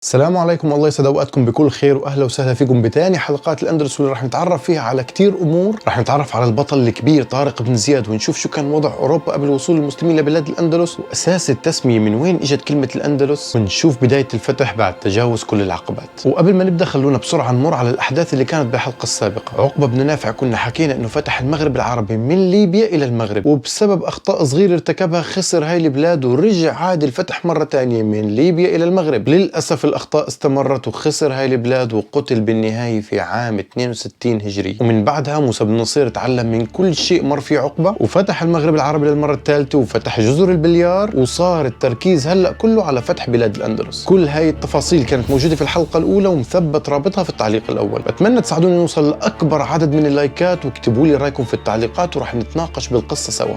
السلام عليكم، الله يسعد اوقاتكم بكل خير واهلا وسهلا فيكم بتاني حلقات الاندلس واللي راح نتعرف فيها على كتير امور. راح نتعرف على البطل الكبير طارق بن زياد ونشوف شو كان وضع اوروبا قبل وصول المسلمين لبلاد الاندلس واساس التسميه من وين اجت كلمه الاندلس، ونشوف بدايه الفتح بعد تجاوز كل العقبات. وقبل ما نبدا خلونا بسرعه نمر على الاحداث اللي كانت بالحلقه السابقه. عقبه بن نافع كنا حكينا انه فتح المغرب العربي من ليبيا الى المغرب، وبسبب اخطاء صغيره ارتكبها خسر هاي البلاد ورجع عاد الفتح مره ثانيه من ليبيا الى المغرب. للاسف الاخطاء استمرت وخسر هاي البلاد وقتل بالنهاية في عام 62 هجري. ومن بعدها موسى بن نصير تعلم من كل شيء مر فيه عقبة وفتح المغرب العربي للمرة الثالثة وفتح جزر البليار، وصار التركيز هلأ كله على فتح بلاد الأندلس. كل هاي التفاصيل كانت موجودة في الحلقة الأولى ومثبت رابطها في التعليق الأول. بتمنى تساعدوني نوصل لأكبر عدد من اللايكات واكتبوا لي رأيكم في التعليقات ورح نتناقش بالقصة سوا.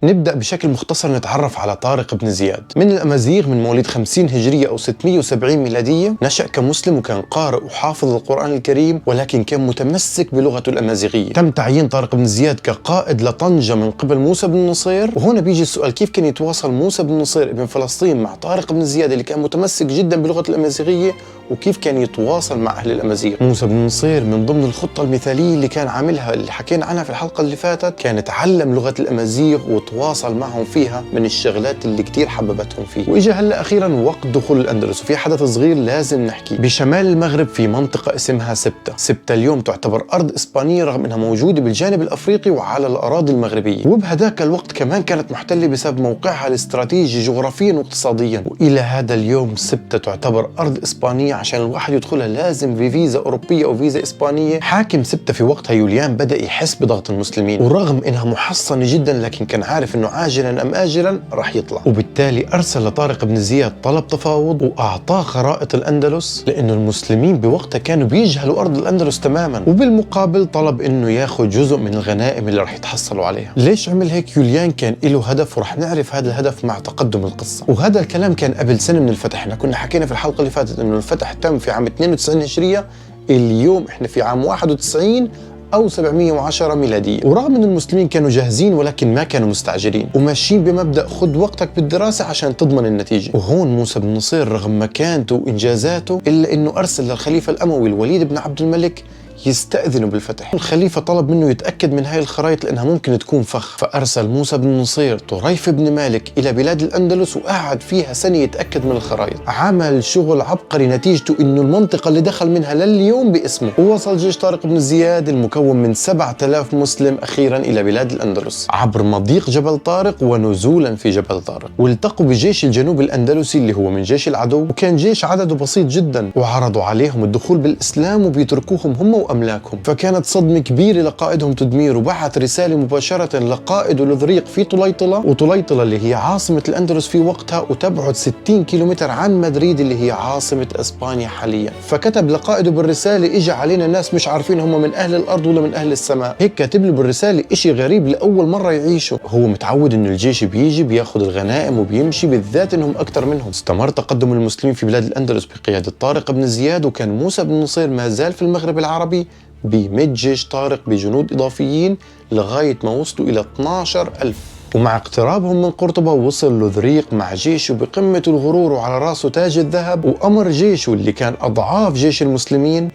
نبدأ بشكل مختصر نتعرف على طارق بن زياد. من الأمازيغ، من مواليد 50 هجرية أو 670 ميلادية. نشأ كمسلم وكان قارئ وحافظ القرآن الكريم، ولكن كان متمسك بلغته الأمازيغية. تم تعيين طارق بن زياد كقائد لطنجة من قبل موسى بن نصير. وهنا بيجي السؤال، كيف كان يتواصل موسى بن نصير ابن فلسطين مع طارق بن زياد اللي كان متمسك جدا بلغة الأمازيغية، وكيف كان يتواصل مع أهل الأمازيغ؟ موسى بن نصير من ضمن الخطة المثالية اللي كان عاملها اللي حكينا عنها في الحلقة اللي فاتت، كان تعلم لغة الأمازيغ وتواصل معهم فيها، من الشغلات اللي كتير حببتهم فيه. وإجا هلا أخيرا وقت دخول الأندلس، وفي حدث صغير لازم نحكي. بشمال المغرب في منطقة اسمها سبتة. سبتة اليوم تعتبر أرض إسبانية رغم أنها موجودة بالجانب الأفريقي وعلى الأراضي المغربية، وبهداك الوقت كمان كانت محتلة بسبب موقعها الاستراتيجي جغرافيا واقتصاديا. وإلى هذا اليوم سبتة تعتبر أرض إسبانية، عشان الواحد يدخلها لازم في فيزا أوروبية أو فيزا إسبانية. حاكم سبتة في وقتها يوليان بدأ يحس بضغط المسلمين، ورغم إنها محصنة جدا لكن كان عارف إنه عاجلا أم آجلا راح يطلع. وبالتالي أرسل لطارق بن زياد طلب تفاوض وأعطاه خرائط الأندلس، لأنه المسلمين بوقتها كانوا بيجهلوا أرض الأندلس تماما. وبالمقابل طلب إنه ياخذ جزء من الغنائم اللي راح يتحصلوا عليها. ليش عمل هيك يوليان؟ كان له هدف، ورح نعرف هذا الهدف مع تقدم القصة. وهذا الكلام كان قبل سنة من الفتح. احنا كنا حكينا في الحلقة اللي فاتت إنه الفتح تم في عام 92 هجرية، اليوم احنا في عام 91 أو 710 ميلادية. ورغم أن المسلمين كانوا جاهزين ولكن ما كانوا مستعجلين وماشيين بمبدأ خذ وقتك بالدراسة عشان تضمن النتيجة. وهون موسى بن نصير رغم مكانته وإنجازاته إلا أنه أرسل للخليفة الأموي الوليد بن عبد الملك يستأذنوا بالفتح. الخليفة طلب منه يتأكد من هاي الخرائط لأنها ممكن تكون فخ، فأرسل موسى بن نصير طريف بن مالك إلى بلاد الأندلس وقعد فيها سنة يتأكد من الخرائط. عمل شغل عبقري نتيجته إنه المنطقة اللي دخل منها لليوم باسمه. ووصل جيش طارق بن زياد المكون من 7000 مسلم أخيرا إلى بلاد الأندلس عبر مضيق جبل طارق ونزولا في جبل طارق. والتقوا بجيش الجنوب الأندلسي اللي هو من جيش العدو، وكان جيش عدده بسيط جدا، وعرضوا عليهم الدخول بالإسلام وبيتركوهم هم وأملاكهم. فكانت صدمة كبيرة لقائدهم تدمير، وبعث رسالة مباشرة لقائده لذريق في طليطلة، وطليطلة اللي هي عاصمة الأندلس في وقتها وتبعد 60 كيلومتر عن مدريد اللي هي عاصمة إسبانيا حاليا. فكتب لقائده بالرسالة إجا علينا ناس مش عارفين هم من أهل الأرض ولا من أهل السماء. هيك كاتب له بالرسالة إشي غريب لأول مرة يعيشه. هو متعود إنه الجيش بيجي بياخد الغنائم وبيمشي، بالذات إنهم أكتر منهم. استمر تقدم المسلمين في بلاد الأندلس بقيادة طارق بن زياد، وكان موسى بن نصير ما زال في المغرب العربي بيمد جيش طارق بجنود إضافيين لغاية ما وصلوا إلى 12,000. ومع اقترابهم من قرطبة وصل لذريق مع جيشه بقمة الغرور وعلى راسه تاج الذهب، وأمر جيشه اللي كان أضعاف جيش المسلمين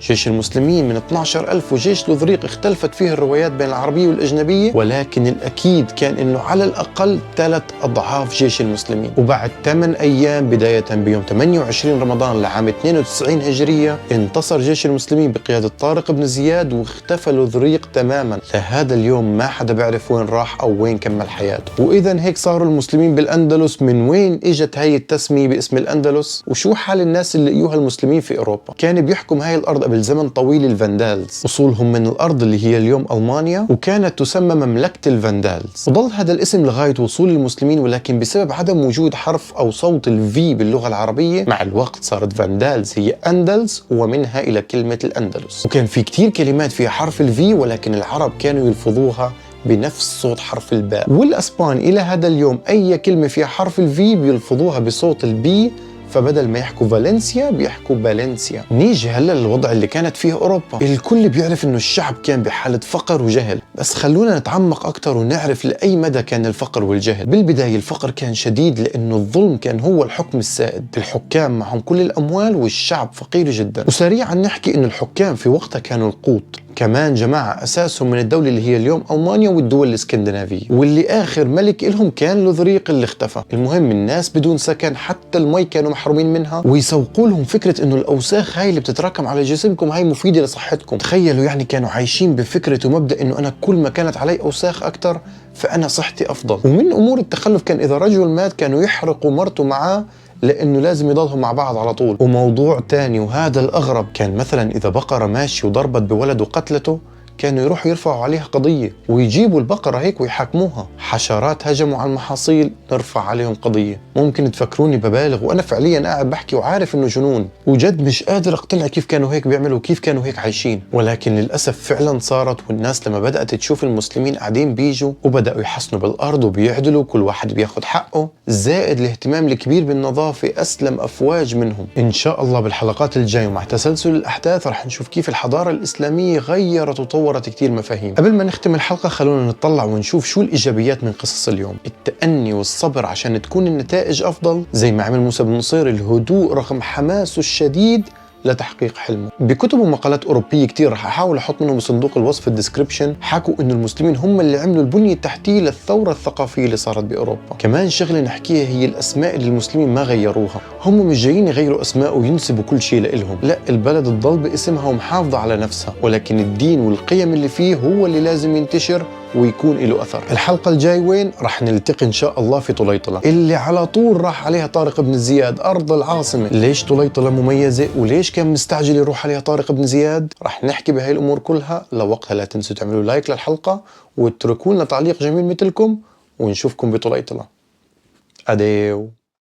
من 12,000 وجيش لذريق اختلفت فيه الروايات بين العربية والأجنبية، ولكن الأكيد كان إنه على الأقل 3 أضعاف جيش المسلمين. وبعد 8 أيام بداية بيوم 28 رمضان لعام 92 هجرية انتصر جيش المسلمين بقيادة طارق بن زياد واختفى لذريق تماما. لهذا اليوم ما حدا بيعرف وين راح أو وين كمل حياته. وإذا هيك صاروا المسلمين بالأندلس، من وين إجت هاي التسمية باسم الأندلس؟ وشو حال الناس اللي لقيوها المسلمين في أوروبا؟ كان بيحكم هاي الأرض قبل زمن طويل الفاندالز، أصولهم من الأرض اللي هي اليوم ألمانيا، وكانت تسمى مملكة الفاندالز. وظل هذا الاسم لغاية وصول المسلمين، ولكن بسبب عدم وجود حرف أو صوت الفي باللغة العربية مع الوقت صارت فاندالز هي أندلز، ومنها إلى كلمة الأندلس. وكان في كتير كلمات فيها حرف الفي، ولكن العرب كانوا يلفظوها بنفس صوت حرف الباء. والأسبان إلى هذا اليوم أي كلمة فيها حرف الفي بيلفظوها بصوت البي، فبدل ما يحكوا فالنسيا بيحكوا بالنسيا. نيجي هلا للوضع اللي كانت فيه أوروبا. الكل بيعرف إنه الشعب كان بحالة فقر وجهل، بس خلونا نتعمق أكتر ونعرف لأي مدى كان الفقر والجهل. بالبداية الفقر كان شديد لأنه الظلم كان هو الحكم السائد، الحكام معهم كل الأموال والشعب فقير جدا. وسريعا نحكي إنه الحكام في وقتها كانوا القوت، كمان جماعة أساسهم من الدولة اللي هي اليوم ألمانيا والدول الإسكندنافية، واللي آخر ملك إلهم كان لوذريق اللي اختفى. المهم الناس بدون سكن، حتى المي كانوا محرومين منها، ويسوقوا لهم فكرة إنه الأوساخ هاي اللي بتتراكم على جسمكم هاي مفيدة لصحتكم. تخيلوا يعني كانوا عايشين بفكرة ومبدأ إنه أنا كل ما كانت علي أوساخ أكتر فأنا صحتي أفضل. ومن أمور التخلف كان إذا رجل مات كانوا يحرقوا مرته معاه لأنه لازم يضلهم مع بعض على طول. وموضوع تاني وهذا الأغرب، كان مثلا إذا بقرة ماشي وضربت بولد وقتلته كانوا يروحوا يرفعوا عليها قضية ويجيبوا البقرة هيك ويحاكموها. حشرات هجموا على المحاصيل نرفع عليهم قضية. ممكن تفكروني ببالغ وأنا فعليا قاعد بحكي وعارف إنه جنون، وجد مش قادر أقتنع كيف كانوا هيك بيعملوا وكيف كانوا هيك عايشين، ولكن للأسف فعلا صارت. والناس لما بدأت تشوف المسلمين قاعدين بيجوا وبدأوا يحسنوا بالأرض وبيعدلوا، كل واحد بياخد حقه، زائد الاهتمام الكبير بالنظافة، أسلم أفواج منهم. إن شاء الله بالحلقات الجاية ومع تسلسل الأحداث رح نشوف كيف الحضارة الإسلامية غيرت وطورت كتير مفاهيم. قبل ما نختم الحلقة خلونا نطلع ونشوف شو الإيجابيات من قصص اليوم. التأني والصبر عشان تكون النتائج أفضل، زي ما عمل موسى بن نصير، الهدوء رغم حماسه الشديد لتحقيق حلمه. بكتب ومقالات أوروبية كتير رح أحاول أحط منهم بصندوق الوصف الديسكريبشن، حكوا إنه المسلمين هم اللي عملوا البنية التحتية للثورة الثقافية اللي صارت بأوروبا. كمان شغلة نحكيها هي الأسماء اللي المسلمين ما غيروها. هم مش جايين يغيروا أسماء وينسبوا كل شيء لإلهم، لا، البلد تضل باسمها ومحافظة على نفسها، ولكن الدين والقيم اللي فيه هو اللي لازم ينتشر ويكون له أثر. الحلقة الجاي وين؟ رح نلتقي إن شاء الله في طليطلة اللي على طول راح عليها طارق بن زياد، أرض العاصمة. ليش طليطلة مميزة وليش كان مستعجل يروح عليها طارق بن زياد؟ رح نحكي بهاي الأمور كلها. لوقتها لا تنسوا تعملوا لايك للحلقة وتتركوا لنا تعليق جميل مثلكم، ونشوفكم بطليطلة. أديو.